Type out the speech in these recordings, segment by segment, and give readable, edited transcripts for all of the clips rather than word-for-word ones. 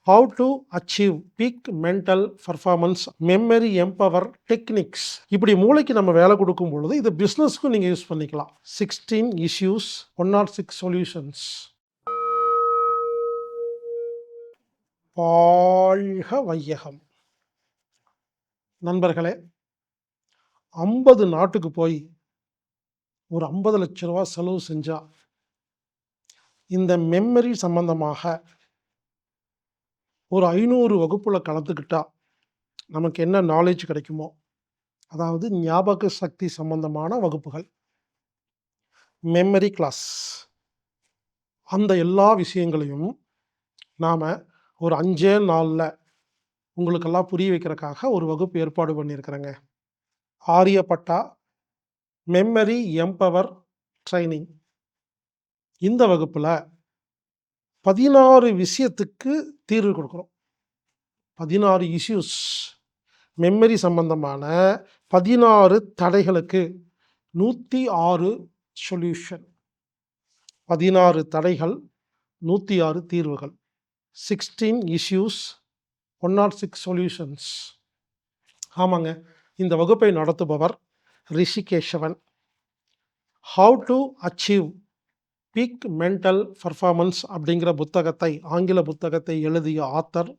Have to achieve peak mental performance, memory empower techniques. இப்படி மூளைக்கு நம்ம வேலை கொடுக்கும் பொழுது இது பிஸ்னஸ்க்கும் நீங்கள் யூஸ் பண்ணிக்கலாம். 16 இஷ்யூஸ், 106 சொல்யூஷன்ஸ். வாழ்க வையகம். நண்பர்களே, 50 நாட்டுக்கு போய் ஒரு 50 லட்ச ரூபா செலவு செஞ்சா இந்த மெமரி சம்பந்தமாக ஒரு 500 வகுப்புல கலந்துக்கிட்டா நமக்கு என்ன நாலேஜ் கிடைக்குமோ, அதாவது ஞாபக சக்தி சம்பந்தமான வகுப்புகள், மெமரி கிளாஸ், அந்த எல்லா விஷயங்களையும் நாம் ஒரு 5 நாளில் உங்களுக்கெல்லாம் புரிய வைக்கிறதுக்காக ஒரு வகுப்பு ஏற்பாடு பண்ணியிருக்கிறேங்க. Aryabhatta memory empower training. இந்த வகுப்பில் 16 விஷயத்துக்கு தீர்வு கொடுக்குறோம். 16 இஷ்யூஸ், மெமரி சம்பந்தமான 16 தடைகளுக்கு 106 சொல்யூஷன். 16 தடைகள், 106 தீர்வுகள். 16 இஷ்யூஸ், 106 சொல்யூஷன்ஸ். ஆமாங்க, இந்த வகுப்பை நடத்துபவர் Rishikeshavan. How to achieve peak mental performance அப்படிங்கிற புத்தகத்தை, ஆங்கில புத்தகத்தை எழுதிய ஆத்தர்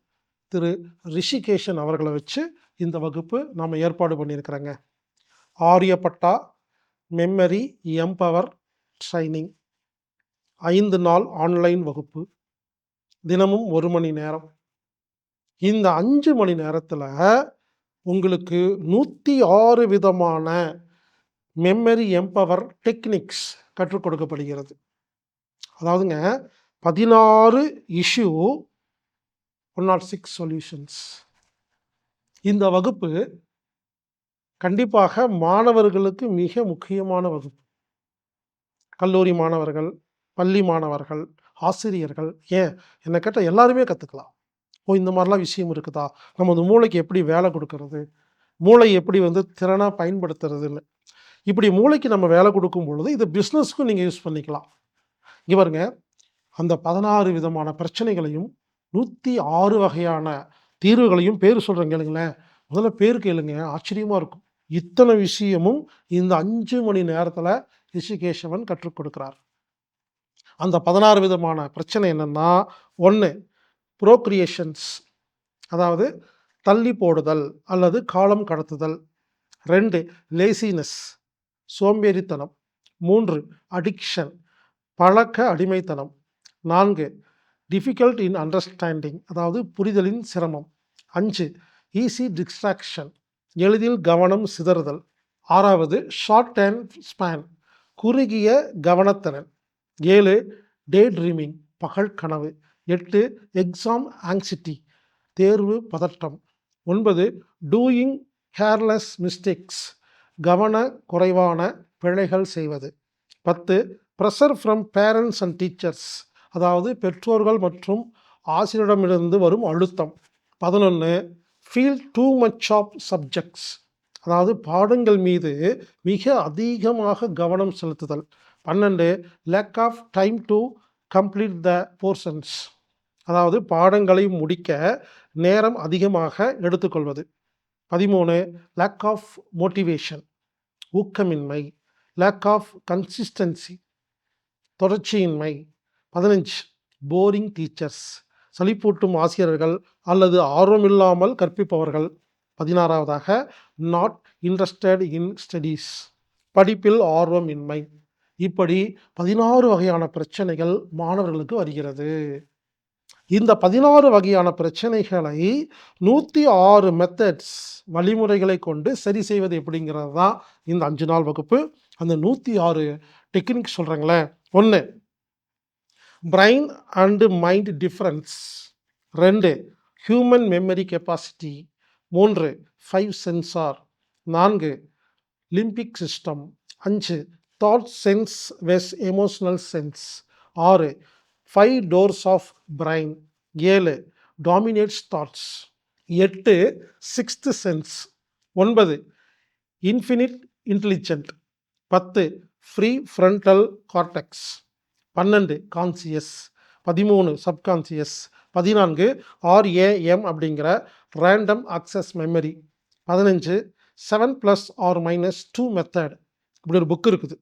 திரு ரிஷிகேஷன் அவர்களை வச்சு இந்த வகுப்பு நாம் ஏற்பாடு பண்ணியிருக்கிறோங்க. ஆரியப்பட்டா மெமரி எம்பவர் ட்ரைனிங் 5 நாள் ஆன்லைன் வகுப்பு, தினமும் 1 மணி நேரம். இந்த 5 மணி நேரத்தில் உங்களுக்கு 106 விதமான மெமரி எம்பவர் டெக்னிக்ஸ் கற்றுக் கொடுக்கப்படுகிறது. அதாவதுங்க, 16 இஷ்யூ, 106 சொல்யூஷன்ஸ். இந்த வகுப்பு கண்டிப்பாக மாணவர்களுக்கு மிக முக்கியமான வகுப்பு. கல்லூரி மாணவர்கள், பள்ளி மாணவர்கள், ஆசிரியர்கள், ஏன் என்னை கேட்டால் எல்லாருமே கற்றுக்கலாம். இந்த மாதிரிலாம் விஷயம் இருக்குதா, நமது மூளைக்கு எப்படி வேலை கொடுக்கறது, மூளை எப்படி திறனாக பயன்படுத்துறதுன்னு. இப்படி மூளைக்கு நம்ம வேலை கொடுக்கும் பொழுது இது பிஸ்னஸ்க்கும் நீங்கள் யூஸ் பண்ணிக்கலாம். இங்கே பாருங்க, அந்த 16 விதமான பிரச்சனைகளையும் 106 வகையான தீர்வுகளையும் பேர் சொல்கிறேன் கேளுங்களேன். முதல்ல பேர் கேளுங்க, ஆச்சரியமாக இருக்கும். இத்தனை விஷயமும் இந்த 5 மணி நேரத்தில் ரிஷிகேஷவன் கற்றுக் கொடுக்கிறார். அந்த 16 விதமான பிரச்சனை என்னன்னா, 1 ப்ரோக்ரியேஷன்ஸ், அதாவது தள்ளி போடுதல் அல்லது காலம் கடத்துதல். 2 லேசினஸ், சோம்பேறித்தனம். 3 அடிக்ஷன், பழக்க அடிமைத்தனம். 4 டிஃபிகல்ட் இன் அண்டர்ஸ்டாண்டிங், அதாவது புரிதலின் சிரமம். 5 ஈஸி டிஸ்ட்ராக்ஷன், எளிதில் கவனம் சிதறுதல். 6 ஷார்ட் அண்ட் ஸ்பேன், குறுகிய கவனத்திறன். 7 டே ட்ரீமிங், பகல் கனவு. 8 எக்ஸாம் ஆங்ஸிட்டி, தேர்வு பதட்டம். 9 டூயிங் கேர்லெஸ் மிஸ்டேக்ஸ், கவன குறைவான பிழைகள் செய்வது. 10 pressure from parents and teachers, அதாவது பெற்றோர்கள் மற்றும் ஆசிரியரிடமிருந்து வரும் அழுத்தம். 11 feel too much of subjects, அதாவது பாடங்கள் மீது மிக அதிகமாக கவனம் செலுத்துதல். 12 lack of time to complete the portions, அதாவது பாடங்களை முடிக்க நேரம் அதிகமாக எடுத்துக்கொள்வது. 13 லேக் ஆஃப் மோட்டிவேஷன், ஊக்கமின்மை. லேக் ஆஃப் கன்சிஸ்டன்சி, தொடர்ச்சியின்மை. 15 போரிங் டீச்சர்ஸ், சலிப்பூட்டும் ஆசிரியர்கள் அல்லது ஆர்வமில்லாமல் கற்பிப்பவர்கள். 16வதாக நாட் இன்ட்ரெஸ்டட் இன் ஸ்டடீஸ், படிப்பில் ஆர்வமின்மை. இப்படி 16 வகையான பிரச்சனைகள் மாணவர்களுக்கு வருகிறது. இந்த 16 வகையான பிரச்சனைகளை 106 மெத்தட்ஸ், வழிமுறைகளை கொண்டு சரி செய்வது எப்படிங்கிறது தான் இந்த 5 நாள் வகுப்பு. அந்த 106 டெக்னிக் சொல்கிறேங்களே. 1 brain and mind difference. 2 human memory capacity. 3 5 sensor. 4 limbic system. 5 thought sense vs emotional sense. 6 5 doors of brain. 7 dominates thoughts. 8 sixth sense. 9 infinite intelligent. 10 free frontal cortex. 12 conscious. 13 subconscious, 14 RAM அப்படிங்கிற random access memory, 15 7 plus or minus 2 method இப்படி ஒரு book இருக்குது,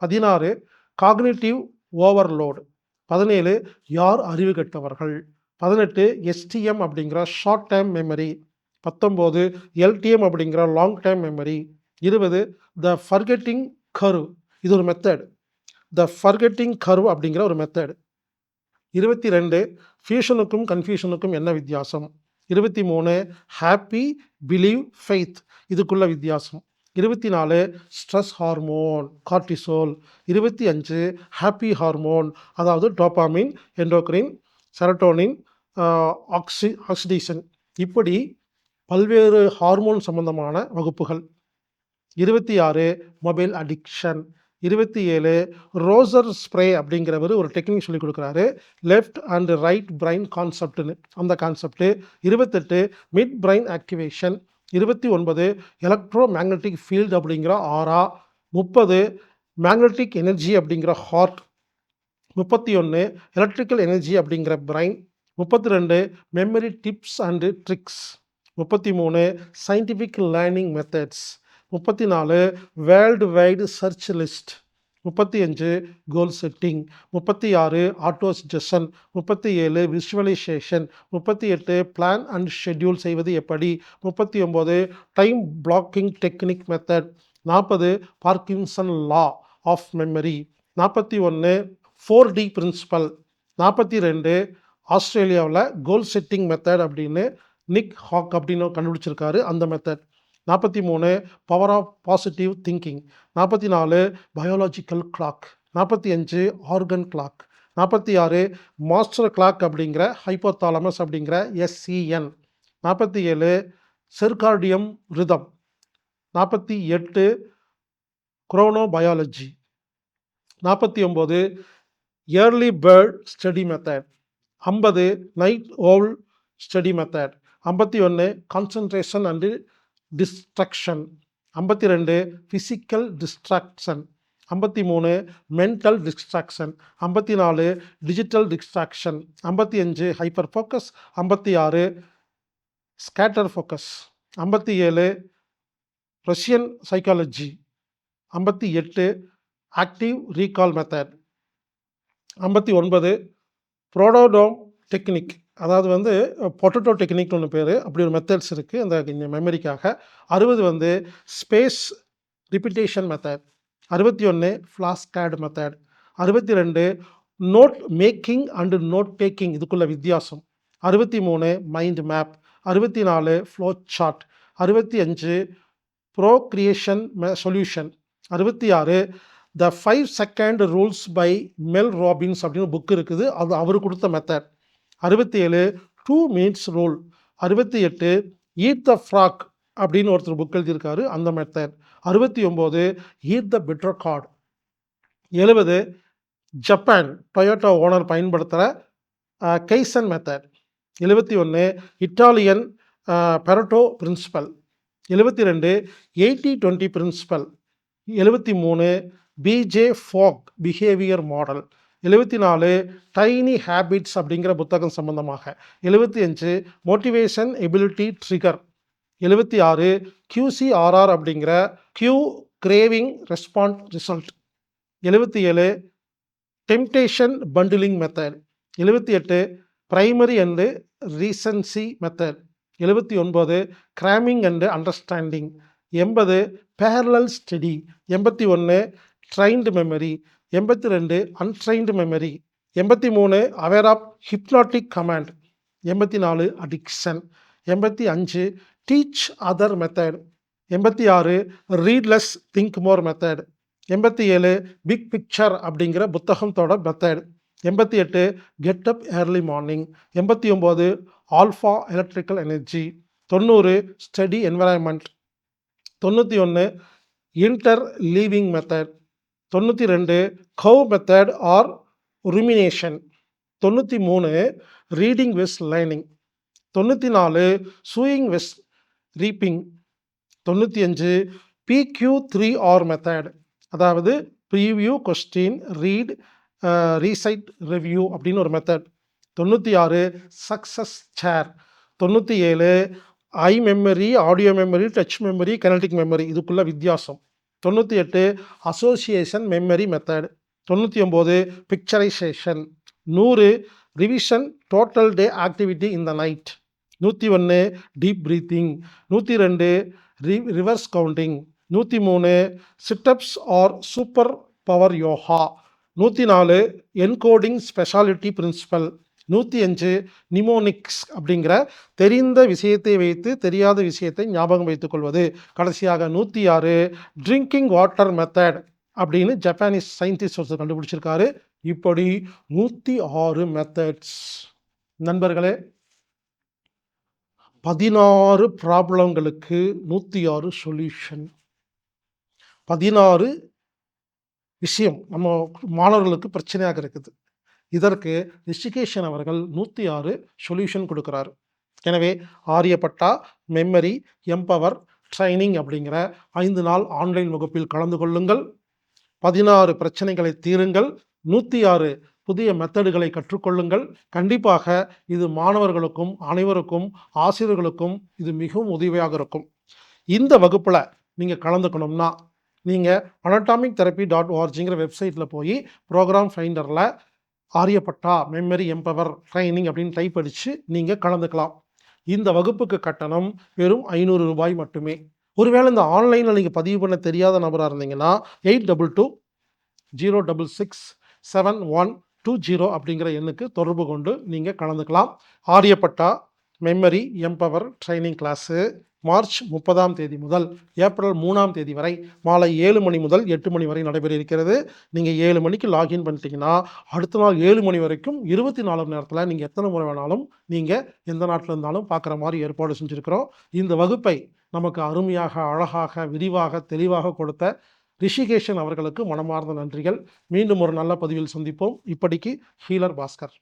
16 cognitive overload, 17 யார் அறிவு கெட்டவர்கள், 18 STM அப்படிங்கிற short time memory, 19 LTM அப்படிங்கிற long time memory, 20 த forgetting curve, இது ஒரு மெத்தட், த ஃபர்கெட்டிங் கர்வ் அப்படிங்கிற ஒரு மெத்தட், 22 ஃபியூஷனுக்கும் கன்ஃபியூஷனுக்கும் என்ன வித்தியாசம், 23 ஹாப்பி பிலீவ் ஃபெய்த் இதுக்குள்ள வித்தியாசம், 24 stress hormone cortisol, 25 happy hormone அதாவது டோபாமின், எண்டோக்ரின், செரட்டோனின், ஆக்சிடேஷன், இப்படி பல்வேறு ஹார்மோன் சம்பந்தமான வகுப்புகள். 26 மொபைல் அடிக்ஷன், 27 ரோசர் ஸ்ப்ரே அப்படிங்கிறவர் ஒரு டெக்னிக் சொல்லி கொடுக்குறாரு, லெஃப்ட் அண்ட் ரைட் பிரைன் கான்செப்ட்னு அந்த concept, 28 mid brain activation, 29 electromagnetic field அப்படிங்கிற ஆரா, 30 மேக்னட்டிக் எனர்ஜி அப்படிங்கிற ஹார்ட், 31 எலக்ட்ரிக்கல் எனர்ஜி அப்படிங்கிற brain, 32 memory tips and tricks, 33 scientific learning methods, 34 world wide search list, 35 goal setting, 36 auto suggestion, 37 visualisation, 38 plan and schedule செய்வது எப்படி, 39 time blocking technique method, 40 Parkinson law of memory, 41 4D principal, 42 ஆஸ்திரேலியாவில் கோல் setting method அப்படின்னு நிக் hack அப்படின்னு கண்டுபிடிச்சிருக்காரு அந்த method, 43 power of positive thinking, 44 biological clock, 45 organ clock, 46 master clock அப்படிங்கிற hypothalamus அப்படிங்கிற SCN, 47 circadian rhythm, 48 chronobiology, 49 early bird study method, 50 night owl study method, 51 concentration and distraction, 52 physical distraction, 53 mental distraction, 54 digital distraction, 55 hyper focus, 56 scatter focus, 57 Russian psychology, 58 active recall method, 59 ப்ரோடோடோம் technique அதாவது potato டெக்னிக்னு ஒன்று பேர், அப்படி ஒரு methods இருக்குது அந்த மெமரிக்காக, 60 space repetition method, 61 flash card method, 62 note making and note taking இதுக்குள்ள வித்தியாசம், 63 mind map, 64 flow chart, 65 procrastination solution, 66 the 5 second rules by Mel Robbins அப்படின்னு புக் இருக்குது, அது அவர் கொடுத்த method, 67 2 minutes rule, 68 eat the frog அப்படின்னு ஒருத்தர் புக் எழுதியிருக்காரு அந்த method, 69 eat the better card, 70 Japan Toyota owner பயன்படுத்துகிற kaizen method, 71 Italian Pareto principle, 72 80-20 principle, 73 BJ Fogg behaviour model, 74 tiny habits அப்படிங்கிற புத்தகம் சம்பந்தமாக, 75 மோட்டிவேஷன் எபிலிட்டி ட்ரிகர், 76 QCRR அப்படிங்கிற cue craving respond result, 77 temptation bundling method, 78 primary and recency method, 79 cramming and understanding, 80 parallel study, 81 trained memory, 82 untrained memory, 83 aware of hypnotic command, 84 addiction, 85 teach other method, 86 read less think more method, 87 big picture அப்படிங்கிற புத்தகத்தோட method, 88 get up early morning, 89 alpha electrical energy, 90 study environment, 91 interleaving method, 92 cow method or rumination, 93 reading vs learning, 94 sowing vs reaping, 95 PQ3R method அதாவது preview, question, read, recite review அப்படின்னு ஒரு method. 96 success share. 97 eye memory, audio memory, touch memory, kinetic memory இதுக்குள்ள வித்தியாசம். 98 association memory method. 99 picturization. 100 revision total day activity in the night. 101 deep breathing. 102 reverse counting. 103 situps or super power yoga. 104 encoding speciality principle. 105 mnemonics அப்படிங்கிற தெரிந்த விஷயத்தை வைத்து தெரியாத விஷயத்தை ஞாபகம் வைத்துக் கொள்வது. கடைசியாக 106 ட்ரிங்கிங் வாட்டர் மெத்தட் அப்படின்னு ஜப்பானீஸ் சயின்டிஸ்ட் ஒருத்தர் கண்டுபிடிச்சிருக்காரு. இப்படி 106 மெத்தட்ஸ். நண்பர்களே, 16 ப்ராப்ளங்களுக்கு 106 சொல்யூஷன். 16 விஷயம் நம்ம மாணவர்களுக்கு பிரச்சனையாக இருக்குது. இதற்கு ரிஷிகேஷன் அவர்கள் 106 சொல்யூஷன் கொடுக்குறாரு. எனவே ஆரியப்பட்டா மெமரி எம்பவர் ட்ரைனிங் அப்படிங்கிற 5 நாள் ஆன்லைன் வகுப்பில் கலந்து கொள்ளுங்கள். 16 பிரச்சனைகளை தீருங்கள். 106 புதிய மெத்தடுகளை கற்றுக்கொள்ளுங்கள். கண்டிப்பாக இது மாணவர்களுக்கும் அனைவருக்கும் ஆசிரியர்களுக்கும் இது மிகவும் உதவியாக இருக்கும். இந்த வகுப்பில் நீங்கள் கலந்துக்கணும்னா நீங்கள் anatomic-therapy.orgங்கிற வெப்சைட்டில் போய் ப்ரோக்ராம் ஃபைண்டரில் ஆரியப்பட்டா மெமரி எம்பவர் ட்ரைனிங் அப்படின்னு டைப் அடித்து நீங்கள் கலந்துக்கலாம். இந்த வகுப்புக்கு கட்டணம் வெறும் 500 ரூபாய் மட்டுமே. ஒருவேளை இந்த ஆன்லைனில் நீங்கள் பதிவு பண்ண தெரியாத நபராக இருந்தீங்கன்னா 8220667120 அப்படிங்கிற எண்ணுக்கு தொடர்பு கொண்டு நீங்கள் கலந்துக்கலாம். Aryabhatta memory empower training class March 30ஆம் தேதி முதல் ஏப்ரல் 3ஆம் தேதி வரை மாலை 7 மணி முதல் 8 மணி வரை நடைபெற இருக்கிறது. நீங்கள் 7 மணிக்கு லாகின் பண்ணிட்டீங்கன்னா அடுத்த நாள் 7 மணி வரைக்கும் 24 மணி நேரத்தில் நீங்கள் எத்தனை முறை வேணாலும் நீங்கள் எந்த நாட்டில் இருந்தாலும் பார்க்குற மாதிரி ஏற்பாடு செஞ்சுருக்கிறோம். இந்த வகுப்பை நமக்கு அருமையாக, அழகாக, விரிவாக, தெளிவாக கொடுத்த ரிஷிகேஷன் அவர்களுக்கு மனமார்ந்த நன்றிகள். மீண்டும் ஒரு நல்ல பதிவில் சந்திப்போம். இப்படிக்கு ஹீலர் பாஸ்கர்.